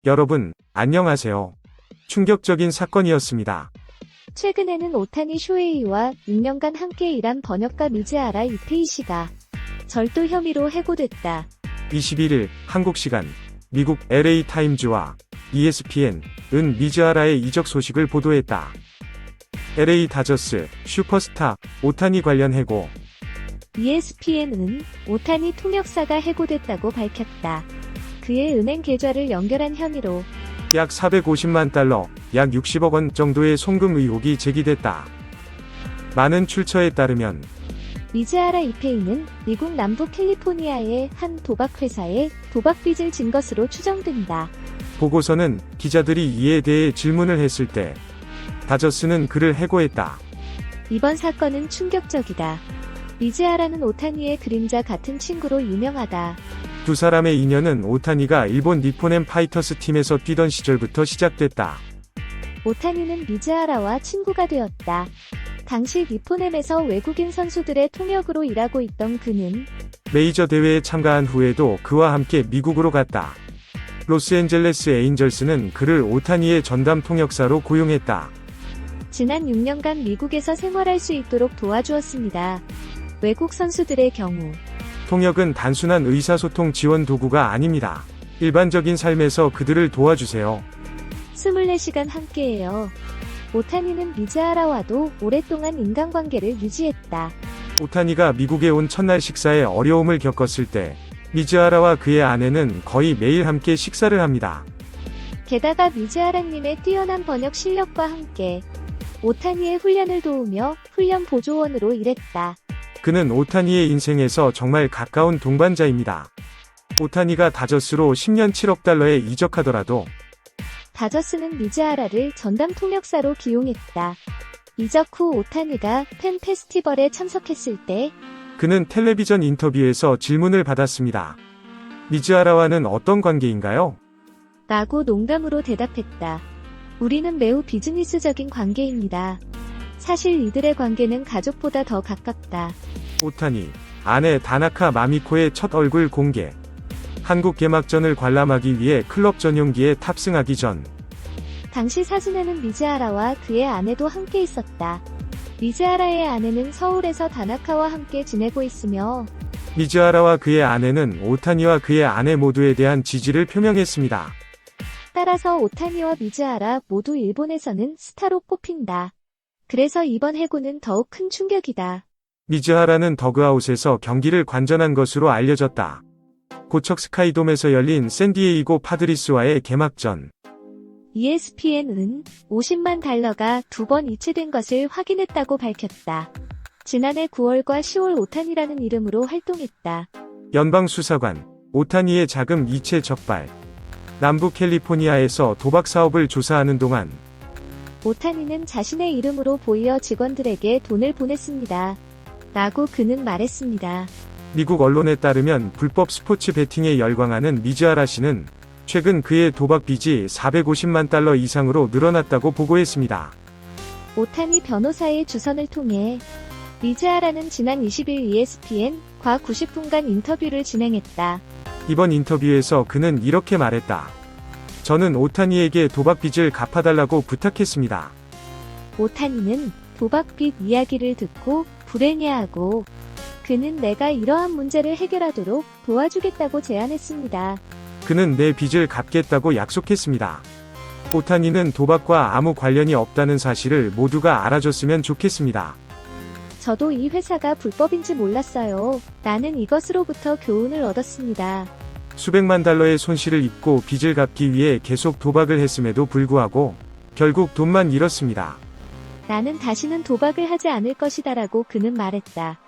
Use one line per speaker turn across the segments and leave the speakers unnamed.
여러분, 안녕하세요. 충격적인 사건이었습니다.
최근에는 오타니 쇼헤이와 6년간 함께 일한 번역가 미즈하라 이테이 씨가 절도 혐의로 해고됐다.
21일 한국 시간 미국 LA 타임즈와 ESPN은 미즈하라의 이적 소식을 보도했다. LA 다저스 슈퍼스타 오타니 관련 해고.
ESPN은 오타니 통역사가 해고됐다고 밝혔다. 그의 은행 계좌를 연결한 혐의로
약 450만 달러, 약 60억 원 정도의 송금 의혹이 제기됐다. 많은 출처에 따르면
미즈하라 이테이는 미국 남부 캘리포니아의 한 도박회사에 도박빚을 진 것으로 추정된다.
보고서는 기자들이 이에 대해 질문을 했을 때 다저스는 그를 해고했다.
이번 사건은 충격적이다. 미즈하라는 오타니의 그림자 같은 친구로 유명하다.
두 사람의 인연은 오타니가 일본 니폰엠 파이터스 팀에서 뛰던 시절부터 시작됐다.
오타니는 미즈하라와 친구가 되었다. 당시 니폰엠에서 외국인 선수들의 통역으로 일하고 있던 그는
메이저 대회에 참가한 후에도 그와 함께 미국으로 갔다. 로스앤젤레스 에인절스는 그를 오타니의 전담 통역사로 고용했다.
지난 6년간 미국에서 생활할 수 있도록 도와주었습니다. 외국 선수들의 경우
통역은 단순한 의사소통 지원 도구가 아닙니다. 일반적인 삶에서 그들을 도와주세요.
24시간 함께해요. 오타니는 미즈하라와도 오랫동안 인간관계를 유지했다.
오타니가 미국에 온 첫날 식사에 어려움을 겪었을 때 미즈하라와 그의 아내는 거의 매일 함께 식사를 합니다.
게다가 미즈하라님의 뛰어난 번역 실력과 함께 오타니의 훈련을 도우며 훈련 보조원으로 일했다.
그는 오타니의 인생에서 정말 가까운 동반자입니다. 오타니가 다저스로 10년 7억 달러에 이적하더라도
다저스는 미즈하라를 전담 통역사로 기용했다. 이적 후 오타니가 팬 페스티벌에 참석했을 때
그는 텔레비전 인터뷰에서 질문을 받았습니다. 미즈하라와는 어떤 관계인가요?
라고 농담으로 대답했다. 우리는 매우 비즈니스적인 관계입니다. 사실 이들의 관계는 가족보다 더 가깝다.
오타니, 아내 다나카 마미코의 첫 얼굴 공개. 한국 개막전을 관람하기 위해 클럽 전용기에 탑승하기 전.
당시 사진에는 미즈하라와 그의 아내도 함께 있었다. 미즈하라의 아내는 서울에서 다나카와 함께 지내고 있으며
미즈하라와 그의 아내는 오타니와 그의 아내 모두에 대한 지지를 표명했습니다.
따라서 오타니와 미즈하라 모두 일본에서는 스타로 꼽힌다. 그래서 이번 해고는 더욱 큰 충격이다.
미즈하라는 더그아웃에서 경기를 관전한 것으로 알려졌다. 고척 스카이돔에서 열린 샌디에이고 파드리스와의 개막전.
ESPN은 50만 달러가 2번 이체된 것을 확인했다고 밝혔다. 지난해 9월과 10월 오타니라는 이름으로 활동했다.
연방수사관, 오타니의 자금 이체 적발. 남부 캘리포니아에서 도박 사업을 조사하는 동안
오타니는 자신의 이름으로 보이어 직원들에게 돈을 보냈습니다. 라고 그는 말했습니다.
미국 언론에 따르면 불법 스포츠 베팅에 열광하는 미즈하라 씨는 최근 그의 도박 빚이 450만 달러 이상으로 늘어났다고 보고했습니다.
오타니 변호사의 주선을 통해 미즈하라는 지난 20일 ESPN과 90분간 인터뷰를 진행했다.
이번 인터뷰에서 그는 이렇게 말했다. 저는 오타니에게 도박 빚을 갚아달라고 부탁했습니다.
오타니는 도박빚 이야기를 듣고 불행해하고 그는 내가 이러한 문제를 해결하도록 도와주겠다고 제안했습니다.
그는 내 빚을 갚겠다고 약속했습니다. 오타니는 도박과 아무 관련이 없다는 사실을 모두가 알아줬으면 좋겠습니다.
저도 이 회사가 불법인지 몰랐어요. 나는 이것으로부터 교훈을 얻었습니다.
수백만 달러의 손실을 입고 빚을 갚기 위해 계속 도박을 했음에도 불구하고 결국 돈만 잃었습니다.
나는 다시는 도박을 하지 않을 것이다라고 그는 말했다.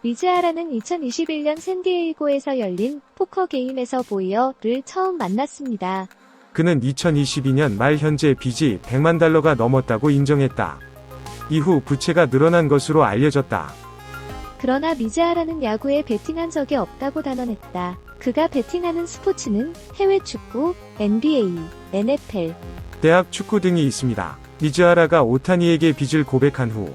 미즈하라는 2021년 샌디에이고에서 열린 포커 게임에서 보이어를 처음 만났습니다.
그는 2022년 말 현재 빚이 100만 달러가 넘었다고 인정했다. 이후 부채가 늘어난 것으로 알려졌다.
그러나 미즈하라는 야구에 베팅한 적이 없다고 단언했다. 그가 베팅하는 스포츠는 해외 축구, NBA, NFL,
대학 축구 등이 있습니다. 미즈하라가 오타니에게 빚을 고백한 후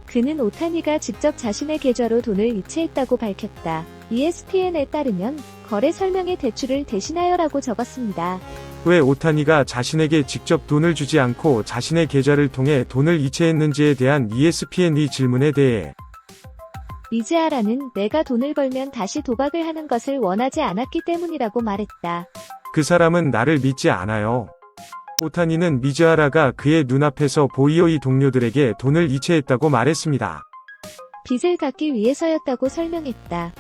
그는 오타니가 직접 자신의 계좌로 돈을 이체했다고 밝혔다. ESPN에 따르면 거래 설명에 대출을 대신하여라고 적었습니다.
왜 오타니가 자신에게 직접 돈을 주지 않고 자신의 계좌를 통해 돈을 이체했는지에 대한 ESPN의 질문에 대해
미즈하라는 내가 돈을 벌면 다시 도박을 하는 것을 원하지 않았기 때문이라고 말했다.
그 사람은 나를 믿지 않아요. 오타니는 미즈하라가 그의 눈앞에서 보이오이 동료들에게 돈을 이체했다고 말했습니다.
빚을 갚기 위해서였다고 설명했다.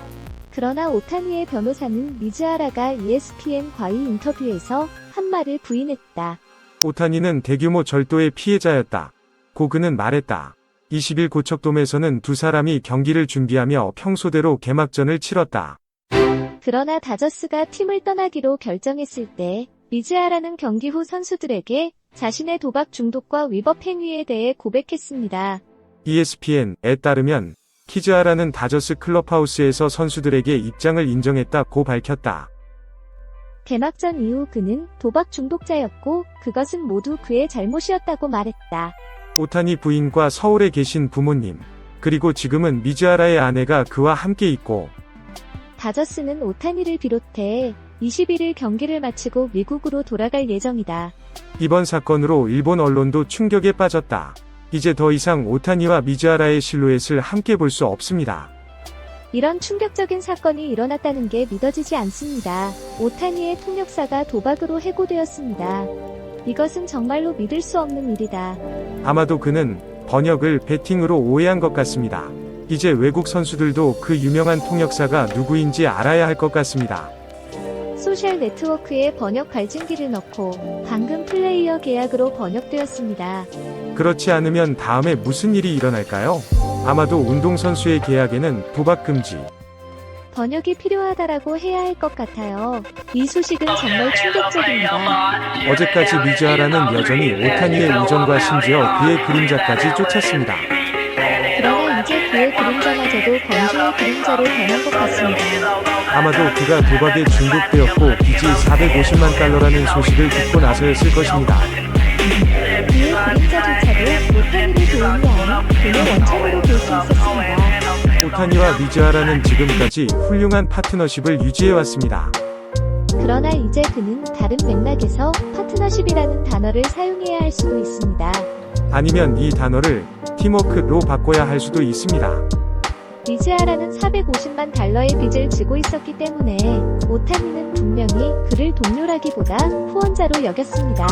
그러나 오타니의 변호사는 미즈하라가 ESPN과의 인터뷰에서 한 말을 부인했다.
오타니는 대규모 절도의 피해자였다. 고 그는 말했다. 20일 고척돔에서는 두 사람이 경기를 준비하며 평소대로 개막전을 치렀다.
그러나 다저스가 팀을 떠나기로 결정했을 때 미즈하라는 경기 후 선수들에게 자신의 도박 중독과 위법 행위에 대해 고백했습니다.
ESPN에 따르면 키즈하라는 다저스 클럽하우스에서 선수들에게 입장을 인정했다고 밝혔다.
개막전 이후 그는 도박 중독자였고 그것은 모두 그의 잘못이었다고 말했다.
오타니 부인과 서울에 계신 부모님, 그리고 지금은 미즈하라의 아내가 그와 함께 있고
다저스는 오타니를 비롯해 21일 경기를 마치고 미국으로 돌아갈 예정이다.
이번 사건으로 일본 언론도 충격에 빠졌다. 이제 더 이상 오타니와 미즈하라의 실루엣을 함께 볼 수 없습니다.
이런 충격적인 사건이 일어났다는 게 믿어지지 않습니다. 오타니의 통역사가 도박으로 해고되었습니다. 이것은 정말로 믿을 수 없는 일이다.
아마도 그는 번역을 베팅으로 오해한 것 같습니다. 이제 외국 선수들도 그 유명한 통역사가 누구인지 알아야 할 것 같습니다.
소셜 네트워크에 번역 갈증기를 넣고 방금 플레이어 계약으로 번역되었습니다.
그렇지 않으면 다음에 무슨 일이 일어날까요? 아마도 운동선수의 계약에는 도박 금지.
번역이 필요하다라고 해야 할 것 같아요. 이 소식은 정말 충격적입니다.
어제까지 미즈하라는 여전히 오타니의 우정과 심지어 그의 그림자까지 쫓았습니다.
그러나 이제 그의 그림자마저도 범죄의 그림자로 변한 것 같습니다.
아마도 그가 도박에 중독되었고 빚이 450만 달러라는 소식을 듣고 나서였을 것입니다.
그의 그림자조차도 오타니를 도움이 아닌 그의 원천으로 볼 수 있었습니다.
오타니와 미즈하라는 지금까지 훌륭한 파트너십을 유지해왔습니다.
그러나 이제 그는 다른 맥락에서 파트너십이라는 단어를 사용해야 할 수도 있습니다.
아니면 이 단어를 팀워크로 바꿔야 할 수도 있습니다.
미즈하라는 450만 달러의 빚을 지고 있었기 때문에 오타니는 분명히 그를 동료라기보다 후원자로 여겼습니다.